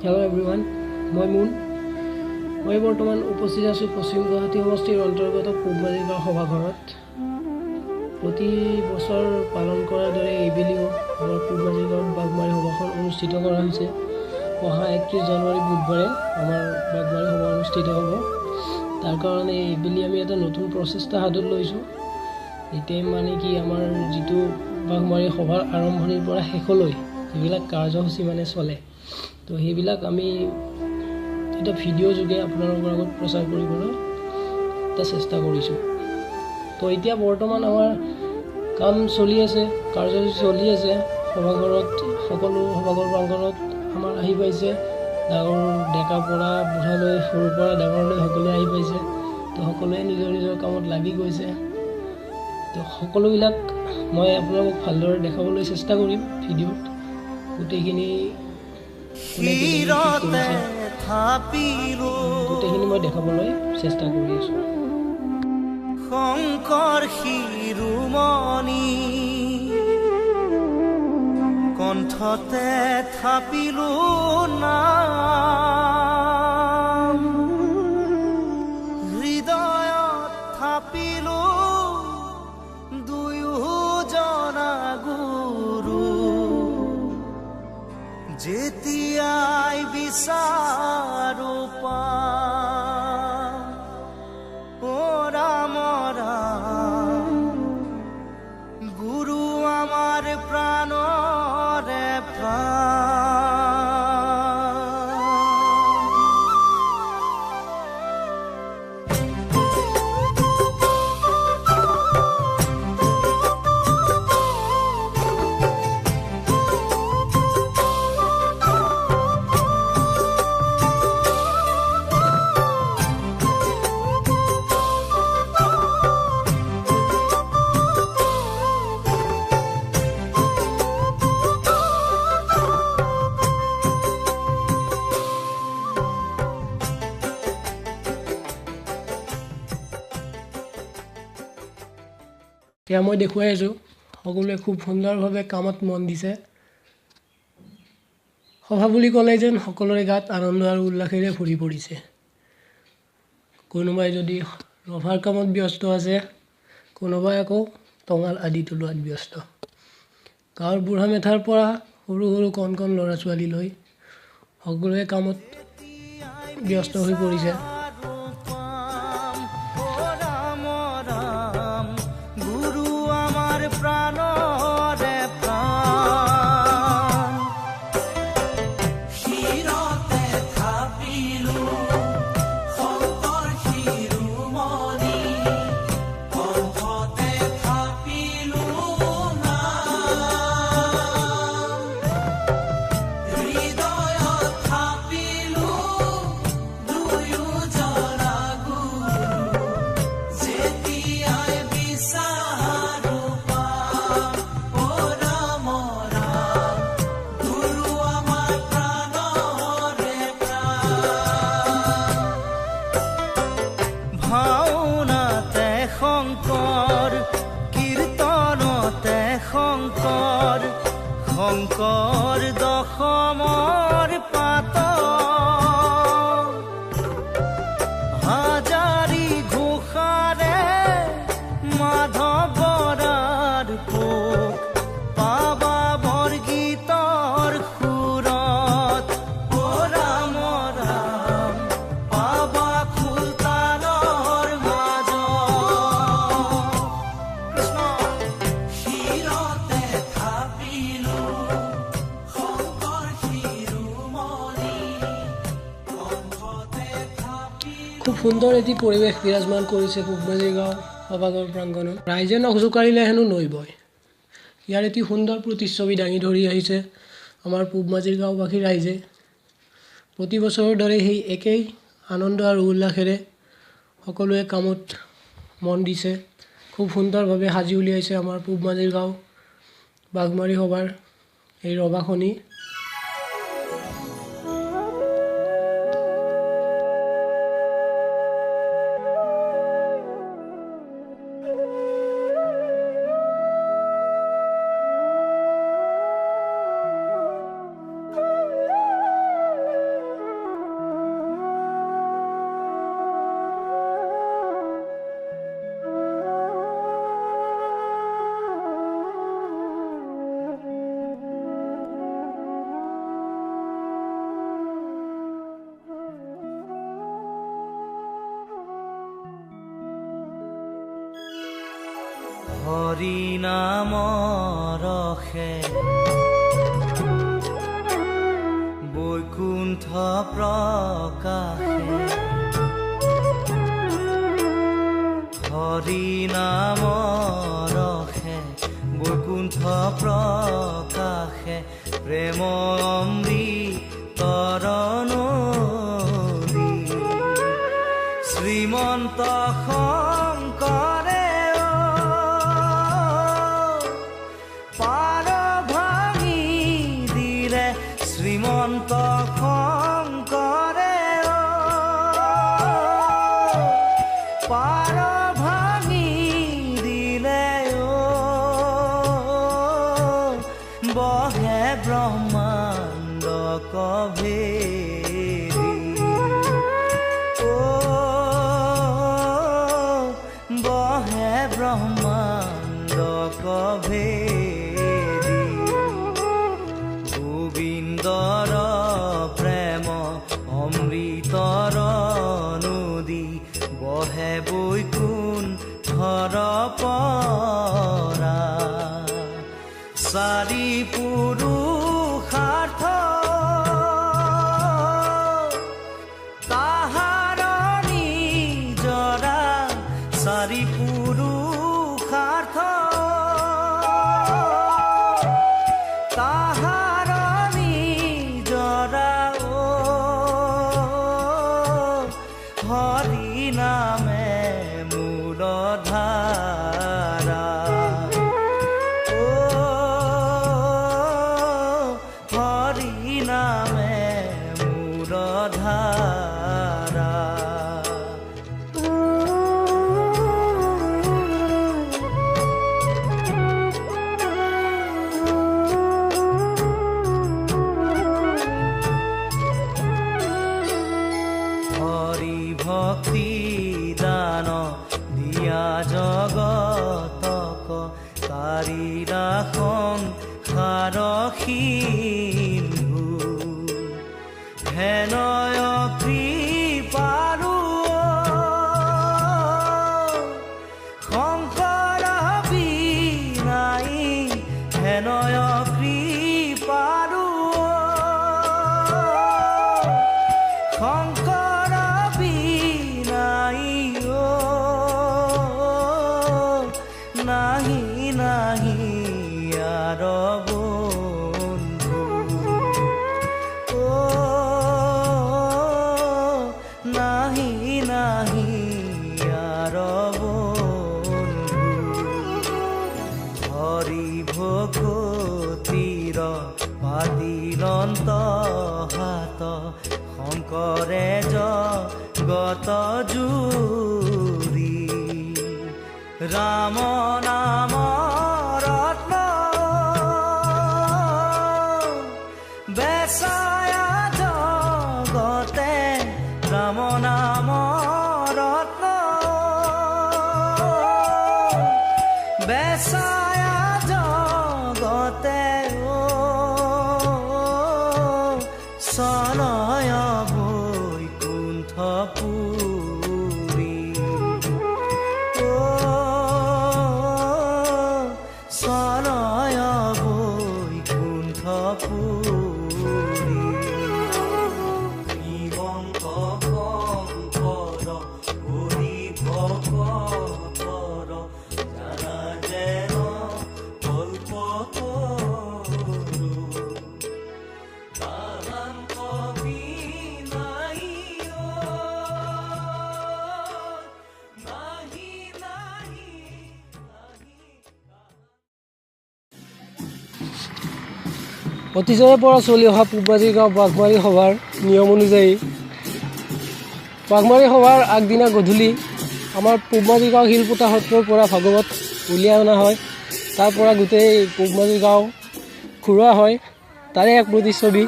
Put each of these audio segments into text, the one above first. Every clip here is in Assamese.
Hello everyone, মই মুন। মই বৰ্তমান উপস্থিত আছোঁ পশ্চিম গুৱাহাটী সমষ্টিৰ অন্তৰ্গত পূবমাৰী গাঁও সভাঘৰত। প্ৰতি বছৰ পালন কৰাৰ দৰে এইবেলিও আমাৰ পূবমাৰী গাঁৱত বাঘমাৰী সভাখন অনুষ্ঠিত কৰা হৈছে। অহা 31 জানুৱাৰী বুধবাৰে আমাৰ বাঘমাৰী সভা অনুষ্ঠিত হ'ব। তাৰ কাৰণে এইবেলি আমি এটা নতুন প্ৰচেষ্টা হাতত লৈছোঁ। এতিয়া মানে কি আমাৰ যিটো বাঘমাৰী সভাৰ আৰম্ভণিৰ পৰা শেষলৈ যিবিলাক কাৰ্যসূচী মানে চলে, তো সেইবিলাক আমি এটা ভিডিঅ' যোগে আপোনালোকৰ আগত প্ৰচাৰ কৰিবলৈ এটা চেষ্টা কৰিছোঁ। তো এতিয়া বৰ্তমান আমাৰ কাম চলি আছে, কাৰ্যসূচী চলি আছে। সভাঘৰত সকলো সভাঘৰ প্ৰাংগণত আমাৰ আহি পাইছে, ডাঙৰ ডেকা পৰা বুঢ়ালৈ সৰুৰ পৰা ডাঙৰলৈ সকলোৱে আহি পাইছে। তো সকলোৱে নিজৰ নিজৰ কামত লাগি গৈছে। তো সকলোবিলাক মই আপোনালোকক ভালদৰে দেখাবলৈ চেষ্টা কৰিম ভিডিঅ'ত। গোটেইখিনি মই দেখাবলৈ চেষ্টা কৰি আছোঁ। শংকৰ শিৰোমণি কণ্ঠতে থাপিলো নাম, হৃদয়ত থাপিলো দুয়োজনা গুৰু, যেতিয়াই বিচাৰো ৰাম ৰাম, গুৰু আমাৰ প্ৰাণৰে প্ৰাণ। এতিয়া মই দেখুৱাই আছোঁ, সকলোৱে খুব সুন্দৰভাৱে কামত মন দিছে। সভা বুলি ক'লে যেন সকলোৰে গাত আনন্দ আৰু উল্লাসেৰে ভৰি পৰিছে। কোনোবাই যদি ৰভাৰ কামত ব্যস্ত আছে, কোনোবাই আকৌ টঙাল আদি তোলোৱাত ব্যস্ত। গাঁৱৰ বুঢ়া মেথাৰ পৰা সৰু সৰু কণ কণ ল'ৰা ছোৱালীলৈ সকলোৱে কামত ব্যস্ত হৈ পৰিছে। প্ৰাণৰে প্ৰাণ, শিৰতে থাপিলো শংকৰ শিৰোমণি, কণ্ঠতে থাপিলো নাম, হৃদয়ত থাপিলো দুয়োজনা গুৰু, যেতিয়াই বিচাৰো ভাওনাতে শংকৰ, কীৰ্তনতে শংকৰ, শংকৰ দশমৰ পাত, হাজাৰী ঘোষাৰে মাধৱ বৰাৰ পোক, পাবা বৰগীতৰ সুৰত ৰাম ৰাম, পাবা খুলতানৰ মাজত। কৃষ্ণ শিৰতে থাপিলো শংকৰ শিৰোমণি, কণ্ঠতে থাপিলো। খুব সুন্দৰ এটি পৰিৱেশ বিৰাজমান কৰিছে পূবমাৰী গাঁও সভাঘৰ প্ৰাংগণত। ৰাইজে নখ জোকাৰিলে হেনো নৈ বয়। ইয়াৰ এটি সুন্দৰ প্ৰতিচ্ছবি দাঙি ধৰি আহিছে আমাৰ পূবমাৰী গাঁওবাসী ৰাইজে। প্ৰতি বছৰৰ দৰে সেই একেই আনন্দ আৰু উল্লাসেৰে সকলোৱে কামত মন দিছে। খুব সুন্দৰভাৱে সাজি উলিয়াইছে আমাৰ পূবমাৰী গাঁও বাঘমাৰী সভাৰ এই ৰভাখনি। হৰি নাম ৰসে বৈকুণ্ঠ প্ৰকাশে হৰি নাম ৰসে বৈকুণ্ঠ প্ৰকাশে প্ৰেম অমৃতৰ নদী শ্ৰীমন্ত শংকৰে পাৰ ভাঙি দিলে শ্ৰীমন্ত শংকৰে পাৰ ভাঙি দিলে বহে ব্ৰহ্মাণ্ড কভেৰি বহে ব্ৰহ্মাণ্ড কভেৰি গোবিন্দৰ প্ৰেম অমৃতৰ নদী বহে বৈকুণ্ঠৰ পৰা চাৰি পুৰুষাৰ্থ তাহাৰ নিজৰা চাৰি পুৰুষাৰ্থ তাহাৰ নিজৰা হৰি নামে মূলধাৰা হৰি নামে মূলধাৰা হৰি ভক্তি দান দিয়া জগতক কাৰিলা সংসাৰ সিন্ধু হেনয় কৃপাৰু শংকৰ বিনাই হেনয় কৃপাৰু শংকৰ বিনাই নাহি নাহি আৰ বন্ধু নাহি নাহি আৰ বন্ধু হৰি ভকতিৰ পাতিলন্ত হাত শংকৰে জগত জুৰি ৰাম নাম ৰত্ন বেচায়া জগতে ৰাম নাম ৰত্ন বেচায়া জগতে সনয় বৈকুণ্ঠপুৰী সনয় বৈকুণ্ঠপুৰী শ্ৰীমন্ত শংকৰ হৰি ভকতৰ জানা যেন কল্পতৰু তাহান কবি নাই নাহি নাহি অতীজৰে পৰা চলি অহা পূববাজি গাঁও বাঘমাৰী সভাৰ নিয়ম অনুযায়ী বাঘমাৰী সভাৰ আগদিনা গধূলি আমাৰ পূববাজি গাঁও শিলপুতা সত্ৰৰ পৰা ভাগৱত উলিয়াই অনা হয়। তাৰ পৰা গোটেই পূববাজি গাঁও ঘূৰোৱা হয়। তাৰে এক প্ৰতিচ্ছবি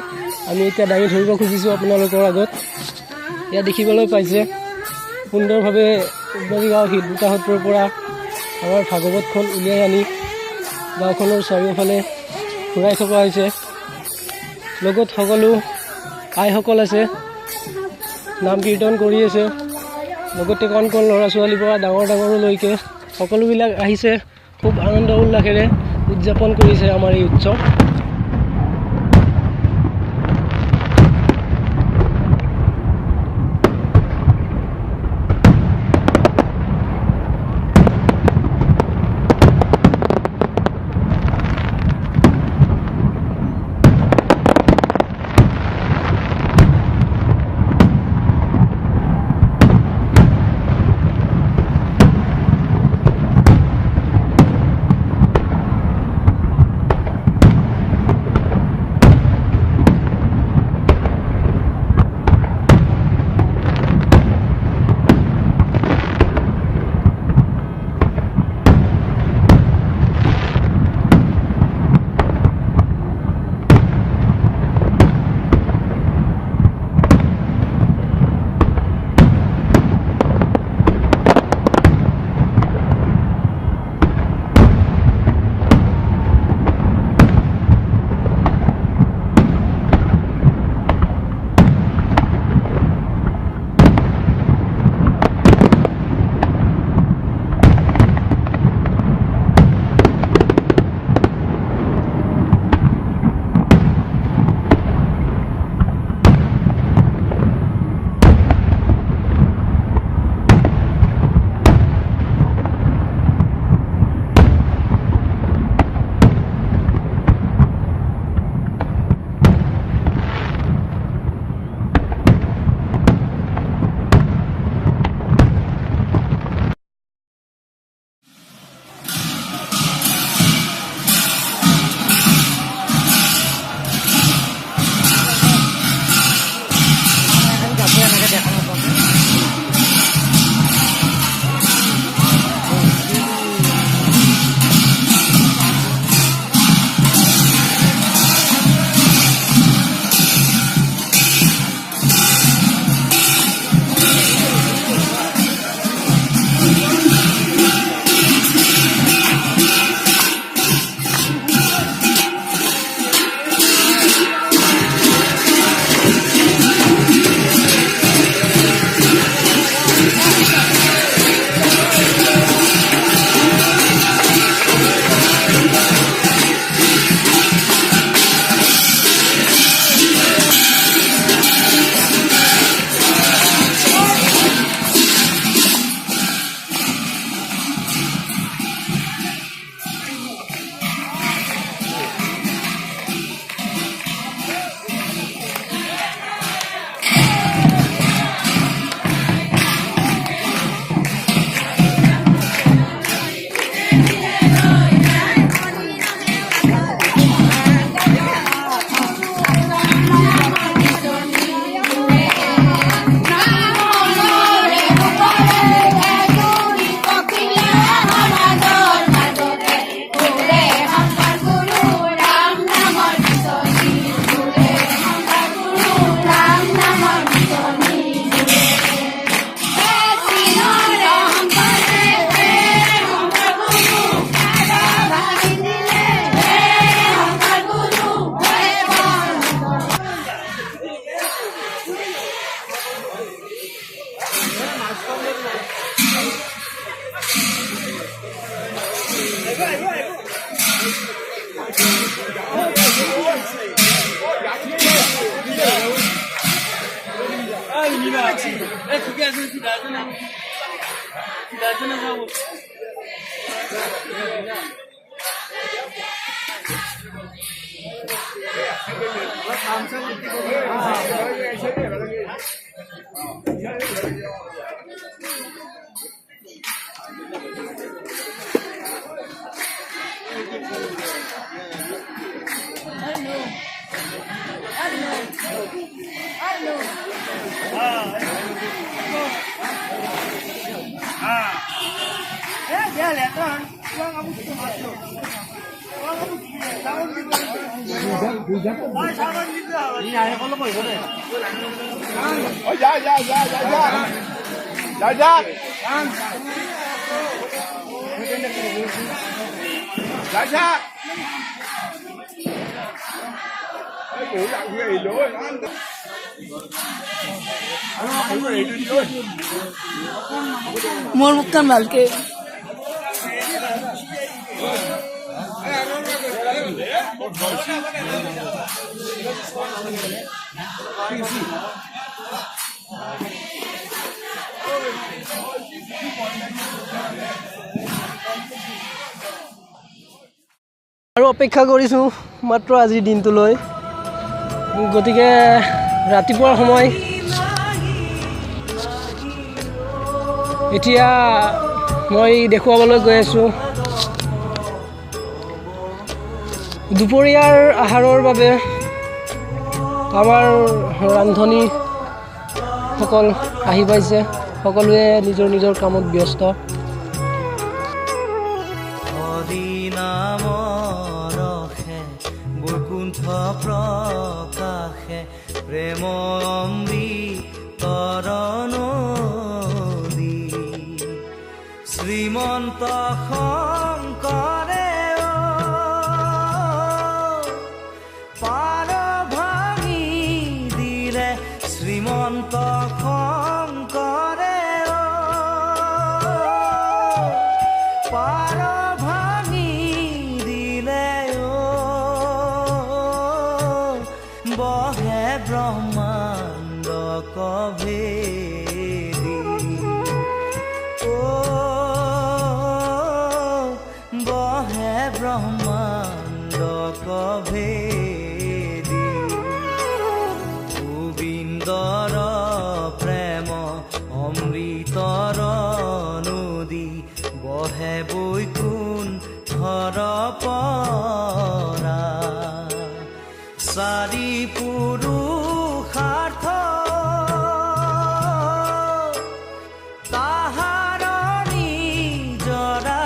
আমি এতিয়া দাঙি ধৰিব খুজিছোঁ আপোনালোকৰ আগত। ইয়াত দেখিবলৈ পাইছে সুন্দৰভাৱে পূববাজি গাঁও শিলপুতা সত্ৰৰ পৰা আমাৰ ভাগৱতখন উলিয়াই আনি গাঁওখনৰ চাৰিওফালে ঘূৰাই থকা হৈছে। লগত সকলো আইসকল আছে, নাম কীৰ্তন কৰি আছে। লগতে কণ কণ ল'ৰা ছোৱালীৰ পৰা ডাঙৰ ডাঙৰলৈকে সকলোবিলাক আহিছে খুব আনন্দ উল্লাসেৰে উদযাপন কৰিছে আমাৰ এই উৎসৱ। मोर मुक्कान भालके আৰু অপেক্ষা কৰিছোঁ মাত্ৰ আজিৰ দিনটোলৈ। গতিকে ৰাতিপুৱাৰ সময়, এতিয়া মই দেখুৱাবলৈ গৈ আছোঁ দুপৰীয়াৰ আহাৰৰ বাবে আমাৰ ৰান্ধনীসকল আহি পাইছে। সকলোৱে নিজৰ নিজৰ কামত ব্যস্ত। হৰিনামৰসে বৈকুণ্ঠ প্ৰকাশে প্ৰেম অমৃতৰ নদী শ্ৰীমন্ত শংকৰে পাৰ ভাঙি দিলে শ্ৰীমন্ত শংকৰে পাৰ ভাঙি দিলে বহে ব্ৰহ্মাণ্ড কভেদি বহে ব্ৰহ্মাণ্ড কভেদি গোবিন্দৰ প্ৰেম অমৃতৰ নদী বহে বৈকুণ্ঠৰ পৰা চাৰি পুৰুষাৰ্থ তাহাৰ নিজৰা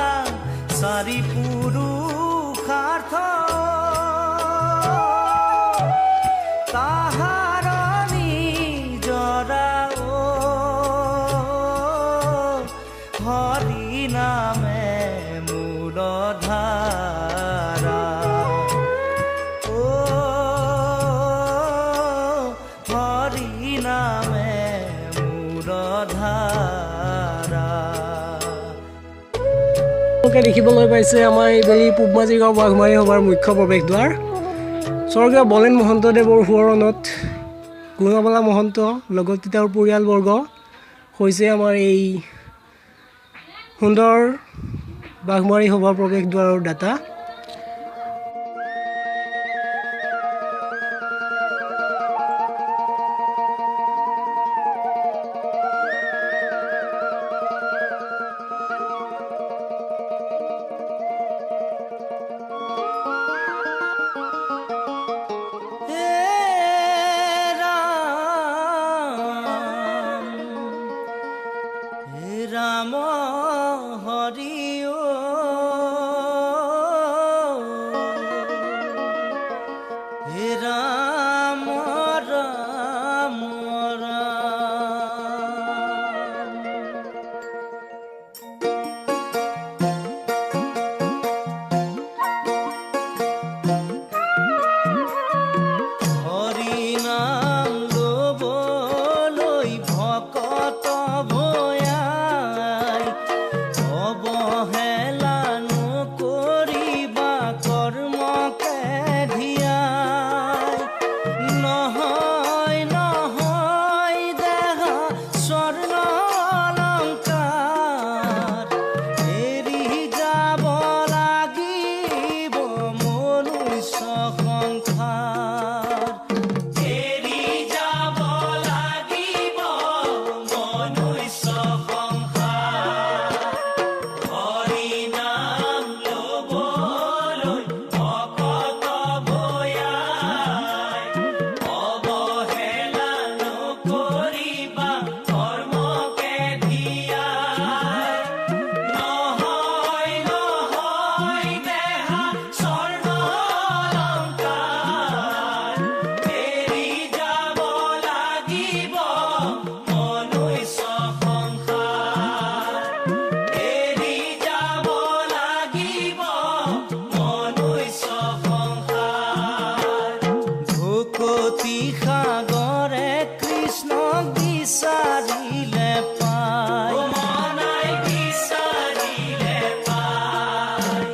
চাৰি পুৰুষাৰ্থ তাহাৰ নিজৰা হৰি নামে মূল ধাৰা হৰি নামে মূল ধাৰা। আপোনালোকে দেখিবলৈ পাইছে আমাৰ এইবেলি পূবমাঝি গাঁও বাঘমাৰী সভাৰ মুখ্য প্ৰৱেশদ্বাৰ। স্বৰ্গীয় বলেন মহন্তদেৱৰ সোঁৱৰণত গুণবালা মহন্ত লগতে তেওঁৰ পৰিয়ালবৰ্গ হৈছে আমাৰ এই সুন্দৰ বাঘমাৰী সভাৰ প্ৰৱেশদ্বাৰৰ দাতা। ৰাম হৰি হে ৰাম ৰাম হৰি নাম ল'বলৈ ভকত ভয়াই অৱহেলা নকৰিবা কৰ্মকে ধিয়াই নহয় নহয় দেহা স্বৰ্ণ অলংকাৰ এৰি যাব লাগিব মনুষ্য সংসাৰ এৰি যাব লাগিব মনুষ্য সংসাৰ হৰি নাম ল'বলৈ ভকত ভয়াই অৱহেলা নকৰিবা কৰ্মকে ধিয়াই নহয় নহয় দেহা স্বৰ্ণ অলংকাৰ এৰি যাব লাগিব মনুষ্য সংসাৰ এৰি যাব লাগিব মনুষ্য সংসাৰ ভকতি সাগৰে কৃষ্ণক বিচাৰিলে পায় মনাই বিচাৰিলে পায়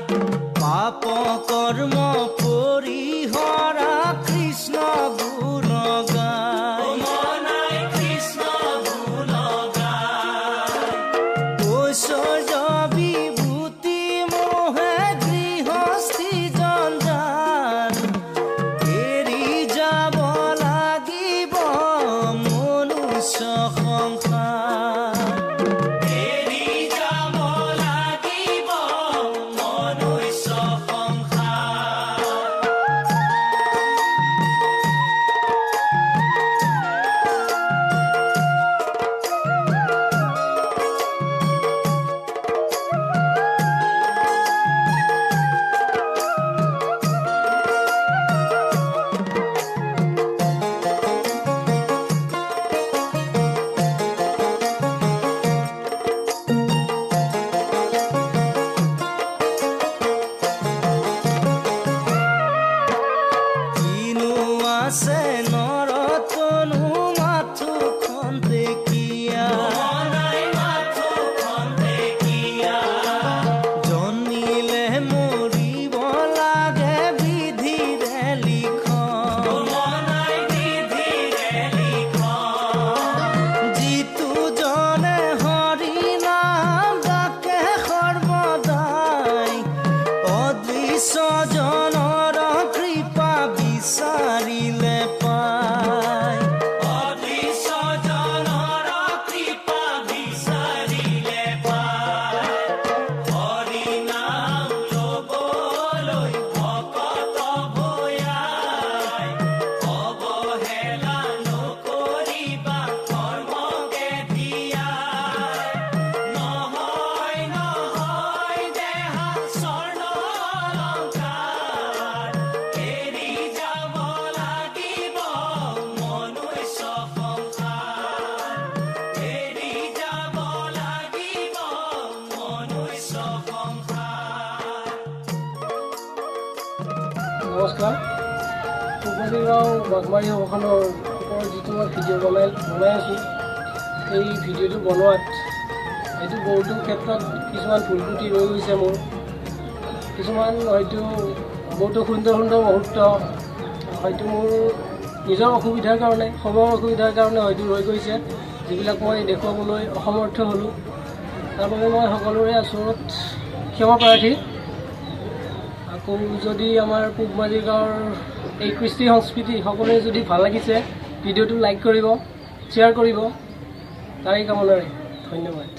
নমস্কাৰ। পূবমাঝি গাঁও বাঘমাৰী সভাখনৰ ওপৰত যিটো মই ভিডিঅ' বনাই আছোঁ, এই ভিডিঅ'টো বনোৱাত হয়তো বহুতো ক্ষেত্ৰত কিছুমান ভুল ত্ৰুটি ৰৈ গৈছে মোৰ। কিছুমান হয়তো বহুতো সুন্দৰ মুহূৰ্ত হয়তো মোৰ নিজৰ অসুবিধাৰ কাৰণে, সময়ৰ অসুবিধাৰ কাৰণে হয়তো ৰৈ গৈছে, যিবিলাক মই দেখুৱাবলৈ অসমৰ্থ হ'লোঁ। তাৰ বাবে মই সকলোৰে ওচৰত ক্ষমা প্ৰাৰ্থী। আকৌ যদি আমাৰ পূবমাঝি গাঁৱৰ এই কৃষ্টি সংস্কৃতি সকলোৰে যদি ভাল লাগিছে, ভিডিঅ'টো লাইক কৰিব, শ্বেয়াৰ কৰিব, তাৰেই কামনাৰে ধন্যবাদ।